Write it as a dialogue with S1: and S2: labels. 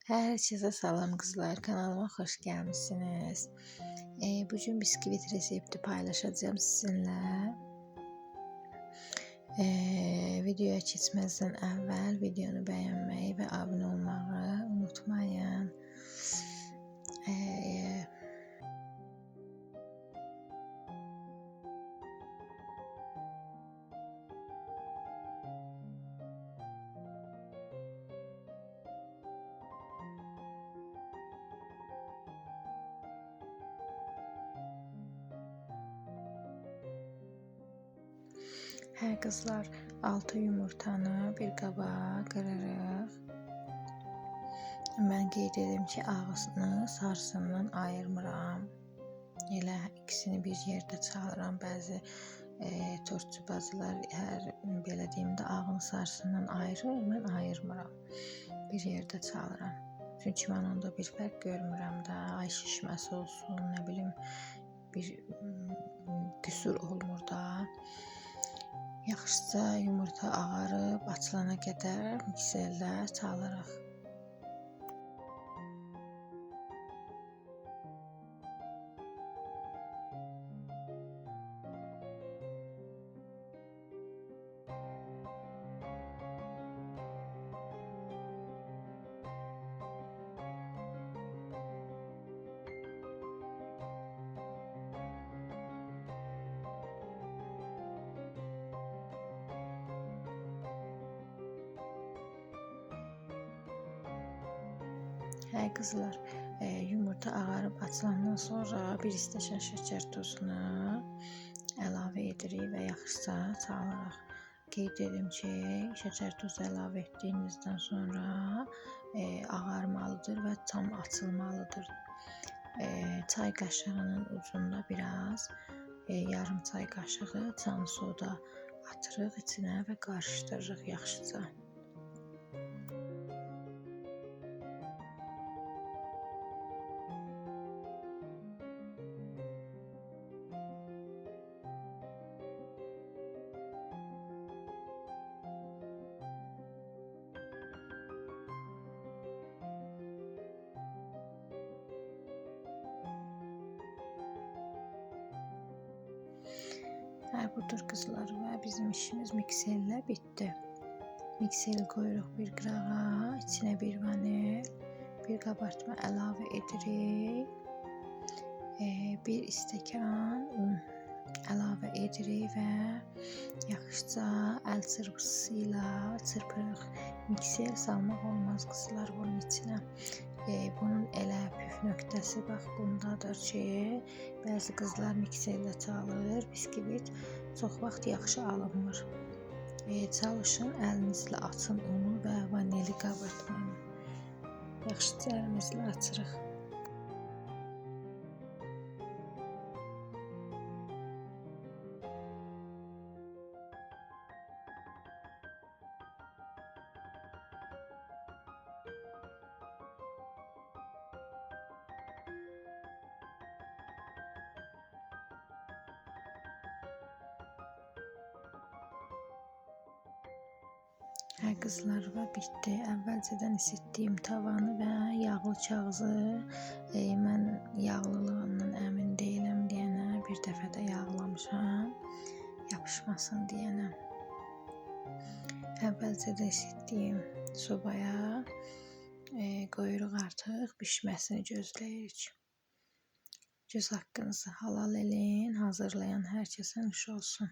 S1: Herkese salam kızlar, kanalıma hoş gelmişsiniz. Bugün bisküvit resepti paylaşacağım sizinle. Videoya geçmezden evvel videonu beğenmeyi ve abone olmayı unutmayın. Kızlar, 6 yumurtanı bir qaba qırırıq. Mən qeyd edim ki, ağzını sarısından ayırmıram. Elə ikisini bir yerdə çalıram. Bəzi tortçu bacılar belə deyim də ağını sarısından ayırır, mən ayırmıram. Bir yerdə çalıram. Çünki mən onda bir fərq görmürəm də, ay şişməsi olsun, nə bilim bir qüsur olmur da. Yaxşıca yumurta ağarıb açılana qədər mikserlə çalırıq. Qızlar, yumurta ağarıb açılandan sonra bir stəkan şəkər tozunu əlavə edirik və yaxşıca çalırıq. Qeyd edim ki, şəkər tozu əlavə etdiyinizdən sonra ağarmalıdır və tam açılmalıdır. Çay qaşığının ucunda biraz yarım çay qaşığı çan soda atırıq içinə və qarışdırırıq yaxşıca. Budur kızlar və bizim işimiz mikserlə bitdi. Mikseri koyuruq bir qırağa, içinə bir vanil, bir qabartma əlavə edirik. Bir stəkan un əlavə edirik və yaxşıca əl çırpıcısı ilə çırpırıq. Mikser salmaq olmaz qızlar bunun içinə. Bunun elə püf nöqtəsi bax bundadır ki, bəzi qızlar mikserlə çalır, biskvit çox vaxt yaxşı alınmır. Çalışın əlinizlə açın unu və vanili qabartmanı. Yaxşıca əlimizlə açırıq. Qızlar və bitdi. Əvvəlcədən isitdiyim tavanı və yağlı kağızı mən yağlılığından əmin deyiləm deyənə bir dəfə də yağlamışam, yapışmasın deyənə. Əvvəlcədən isitdiyim sobaya qoyuruq artıq, bişməsini gözləyirik. Göz haqqınızı halal eləyin, hazırlayan hər kəsə nuş olsun.